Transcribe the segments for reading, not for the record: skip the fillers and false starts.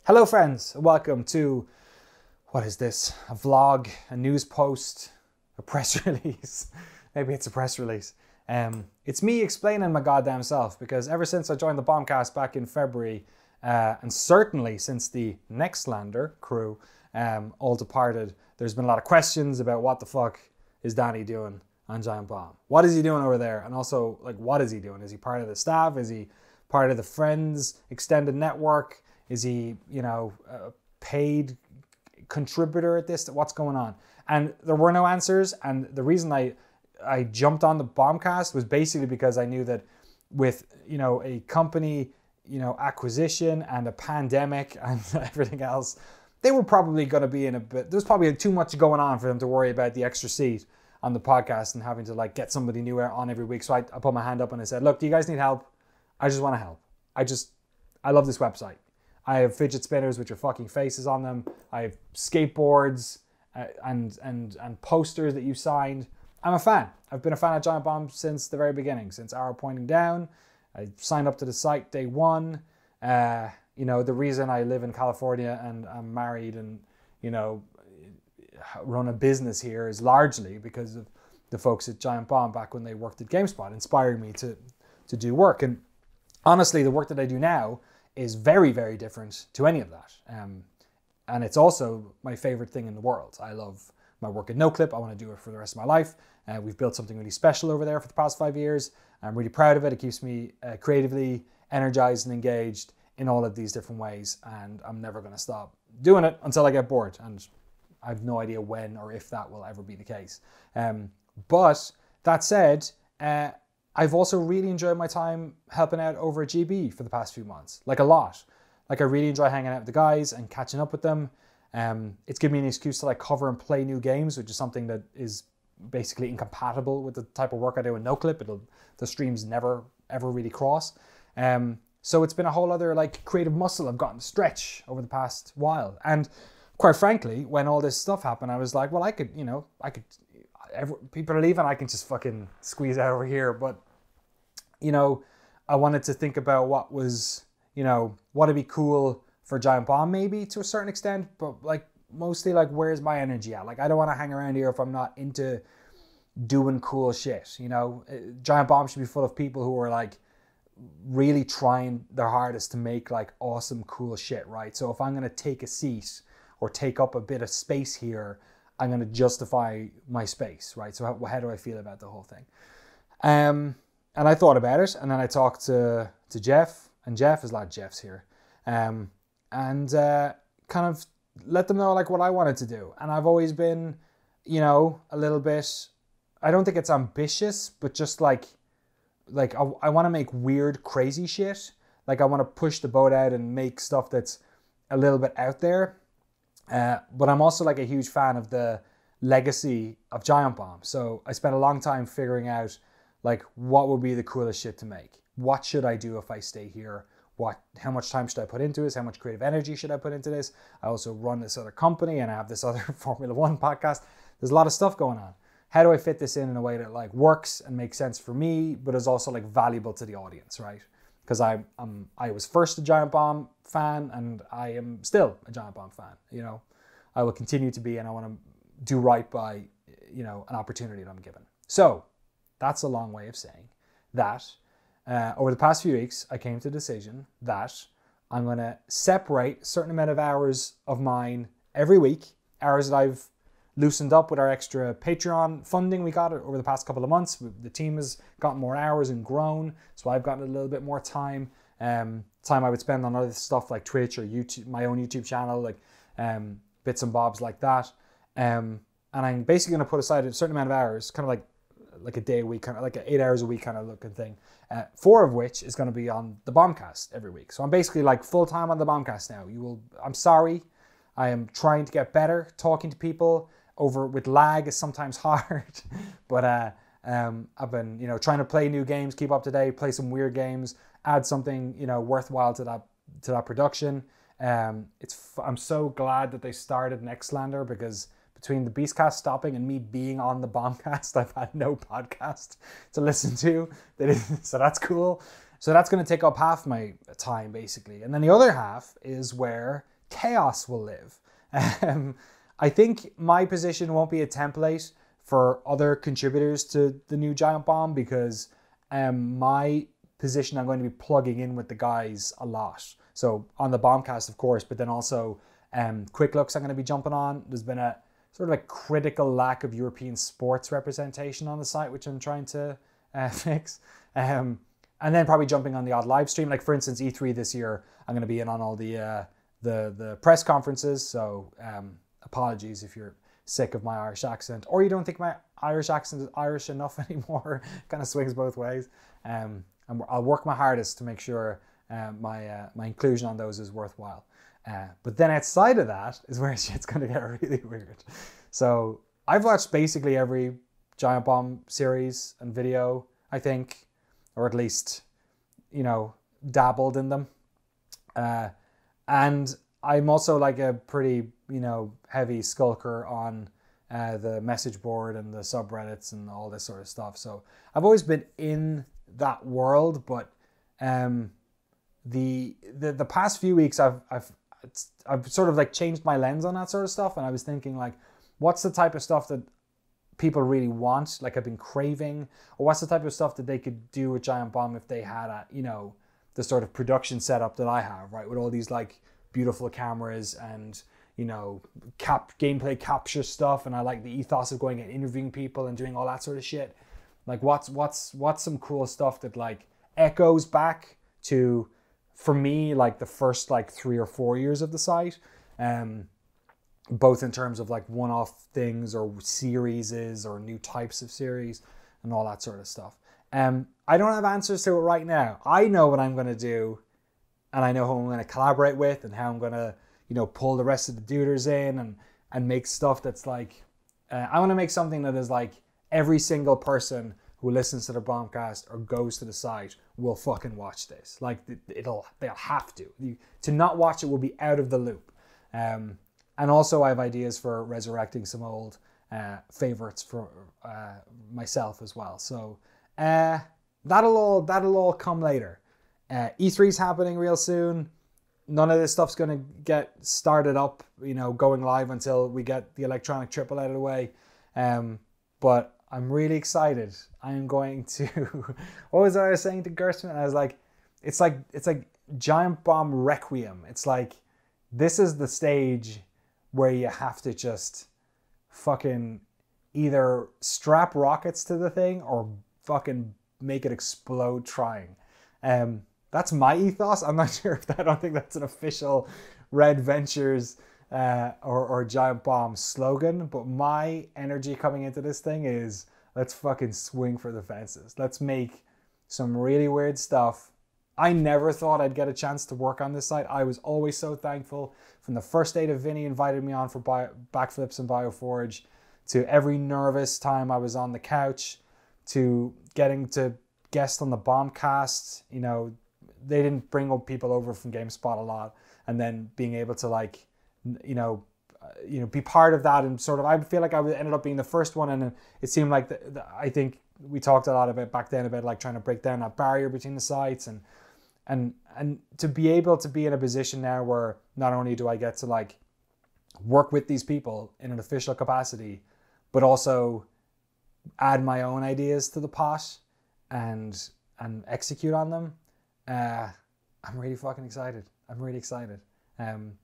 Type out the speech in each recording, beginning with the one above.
Hello friends, welcome to, what is this? A vlog, a news post, a press release. Maybe it's a press release. It's me explaining my goddamn self, because ever since I joined the Bombcast back in February, and certainly since the Nextlander crew all departed, there's been a lot of questions about what the fuck is Danny doing on Giant Bomb? What is he doing over there? And also, like, what is he doing? Is he part of the staff? Is he part of the Friends extended network? Is he, a paid contributor at this? What's going on? And there were no answers. And the reason I jumped on the Bombcast was basically because I knew that with, a company, acquisition and a pandemic and everything else, they were probably going to be in a bit, there's probably too much going on for them to worry about the extra seat on the podcast and having to get somebody new on every week. So I put my hand up and I said, look, do you guys need help? I just want to help. I love this website. I have fidget spinners with your fucking faces on them. I have skateboards and posters that you signed. I'm a fan. I've been a fan of Giant Bomb since the very beginning, since Arrow Pointing Down. I signed up to the site day one. The reason I live in California and I'm married and, run a business here is largely because of the folks at Giant Bomb back when they worked at GameSpot, inspiring me to do work. And honestly, the work that I do now is very, very different to any of that. And it's also my favorite thing in the world. I love my work at NoClip. I want to do it for the rest of my life. We've built something really special over there for the past 5 years. I'm really proud of it. It keeps me creatively energized and engaged in all of these different ways. And I'm never going to stop doing it until I get bored. And I have no idea when or if that will ever be the case. But that said, I've also really enjoyed my time helping out over at GB for the past few months, a lot. I really enjoy hanging out with the guys and catching up with them. It's given me an excuse to cover and play new games, which is something that is basically incompatible with the type of work I do in NoClip. The streams never ever really cross. So it's been a whole other creative muscle I've gotten to stretch over the past while. And quite frankly, when all this stuff happened, I was like, well, people are leaving, I can just fucking squeeze out over here. But, I wanted to think about what was, what'd be cool for Giant Bomb maybe to a certain extent, but mostly where's my energy at? I don't want to hang around here if I'm not into doing cool shit, Giant Bomb should be full of people who are really trying their hardest to make awesome, cool shit, right? So if I'm going to take a seat or take up a bit of space here, I'm going to justify my space, right? So how do I feel about the whole thing? And I thought about it, and then I talked to Jeff, and Jeff, there's a lot of Jeffs here, and kind of let them know what I wanted to do. And I've always been, a little bit, I don't think it's ambitious, but just I want to make weird, crazy shit. I want to push the boat out and make stuff that's a little bit out there. But I'm also a huge fan of the legacy of Giant Bomb. So I spent a long time figuring out what would be the coolest shit to make. What should I do if I stay here? How much time should I put into this? How much creative energy should I put into this? I also run this other company and I have this other Formula One podcast. There's a lot of stuff going on. How do I fit this in a way that works and makes sense for me, but is also valuable to the audience, right? Because I was first a Giant Bomb fan and I am still a Giant Bomb fan. I will continue to be, and I want to do right by, an opportunity that I'm given. So that's a long way of saying that over the past few weeks, I came to the decision that I'm going to separate a certain amount of hours of mine every week, hours that I've loosened up with our extra Patreon funding we got over the past couple of months. The team has gotten more hours and grown, so I've gotten a little bit more time. Time I would spend on other stuff like Twitch or YouTube, my own YouTube channel, bits and bobs like that. And I'm basically going to put aside a certain amount of hours, kind of like a day a week, kind of 8 hours a week kind of looking thing. 4 of which is going to be on the Bombcast every week. So I'm basically full time on the Bombcast now. I'm sorry. I am trying to get better. Talking to people with lag is sometimes hard, but I've been trying to play new games, keep up to date, play some weird games, add something worthwhile to that production. I'm so glad that they started Nextlander, because between the Beastcast stopping and me being on the Bombcast, I've had no podcast to listen to. So that's cool. So that's going to take up half my time basically, and then the other half is where chaos will live. I think my position won't be a template for other contributors to the new Giant Bomb, because my position, I'm going to be plugging in with the guys a lot. So on the Bombcast, of course, but then also Quick Looks I'm going to be jumping on. There's been a sort of a critical lack of European sports representation on the site, which I'm trying to fix. And then probably jumping on the odd live stream. Like for instance, E3 this year, I'm going to be in on all the press conferences. So apologies if you're sick of my Irish accent, or you don't think my Irish accent is Irish enough anymore. Kind of swings both ways. And I'll work my hardest to make sure my inclusion on those is worthwhile. But then outside of that is where shit's going to get really weird. So I've watched basically every Giant Bomb series and video, I think, or at least, dabbled in them. And I'm also like a pretty, heavy skulker on the message board and the subreddits and all this sort of stuff. So I've always been in that world, but the past few weeks I've sort of like changed my lens on that sort of stuff, and I was thinking like, what's the type of stuff that people really want, like I've been craving, or what's the type of stuff that they could do with Giant Bomb if they had the sort of production setup that I have, right, with all these like beautiful cameras and gameplay capture stuff, and I like the ethos of going and interviewing people and doing all that sort of shit. Like what's some cool stuff that like echoes back to, for me, like the first like 3 or 4 years of the site, both in terms of like one-off things or series or new types of series and all that sort of stuff. I don't have answers to it right now. I know what I'm going to do, and I know who I'm going to collaborate with and how I'm going to, pull the rest of the duders in and make stuff that's like, I want to make something that is like every single person who listens to the Bombcast or goes to the site will fucking watch this. Like they'll have to. To not watch it will be out of the loop. And also I have ideas for resurrecting some old favorites for myself as well. So that'll all come later. E3's happening real soon. None of this stuff's going to get started up, going live until we get the electronic triple out of the way. But I'm really excited. I'm going to, what was I saying to Gerstmann? I was like, it's like Giant Bomb Requiem. It's like, this is the stage where you have to just fucking either strap rockets to the thing or fucking make it explode trying. That's my ethos. I'm not sure I don't think that's an official Red Ventures or Giant Bomb slogan, but my energy coming into this thing is, let's fucking swing for the fences. Let's make some really weird stuff. I never thought I'd get a chance to work on this site. I was always so thankful from the first day that Vinny invited me on for Backflips and Bioforge, to every nervous time I was on the couch, to getting to guest on the Bombcast. They didn't bring up people over from GameSpot a lot, and then being able to like, be part of that, and sort of, I feel like I ended up being the first one, and it seemed like I think we talked a lot about back then about like trying to break down that barrier between the sites, and to be able to be in a position now where not only do I get to like work with these people in an official capacity, but also add my own ideas to the pot and execute on them. I'm really fucking excited. I'm really excited. And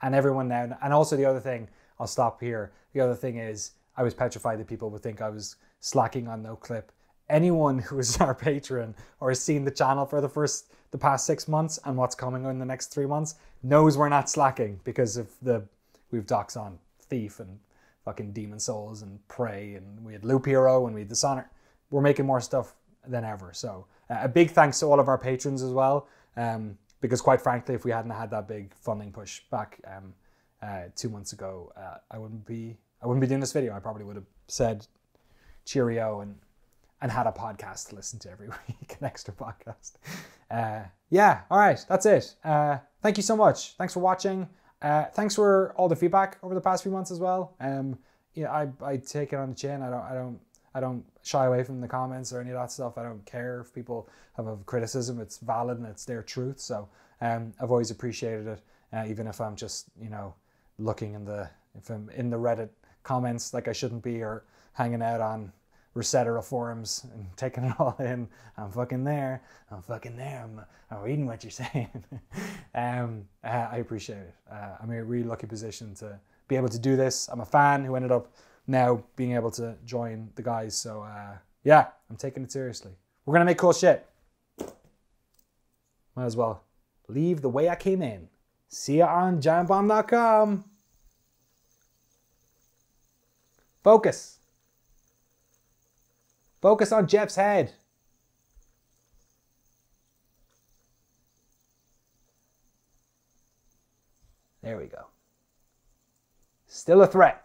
everyone now, and also the other thing, I'll stop here. The other thing is, I was petrified that people would think I was slacking on NoClip. Anyone who is our patron or has seen the channel for the past 6 months and what's coming in the next 3 months knows we're not slacking, because of we've docs on Thief and fucking Demon Souls and Prey, and we had Loop Hero and we had Dishonored. We're making more stuff than ever. So a big thanks to all of our patrons as well. Because quite frankly, if we hadn't had that big funding push back 2 months ago, I wouldn't be doing this video. I probably would have said cheerio and had a podcast to listen to every week, an extra podcast. All right, that's it. Thank you so much. Thanks for watching. Thanks for all the feedback over the past few months as well. I take it on the chin. I don't shy away from the comments or any of that stuff. I don't care if people have a criticism. It's valid and it's their truth. So I've always appreciated it. even if I'm just, you know, looking if I'm in the Reddit comments like I shouldn't be, or hanging out on Resetera forums and taking it all in. I'm fucking there. I'm reading what you're saying. I appreciate it. I'm in a really lucky position to be able to do this. I'm a fan who ended up now being able to join the guys. So yeah, I'm taking it seriously. We're going to make cool shit. Might as well leave the way I came in. See ya on giantbomb.com. Focus. Focus on Jeff's head. There we go. Still a threat.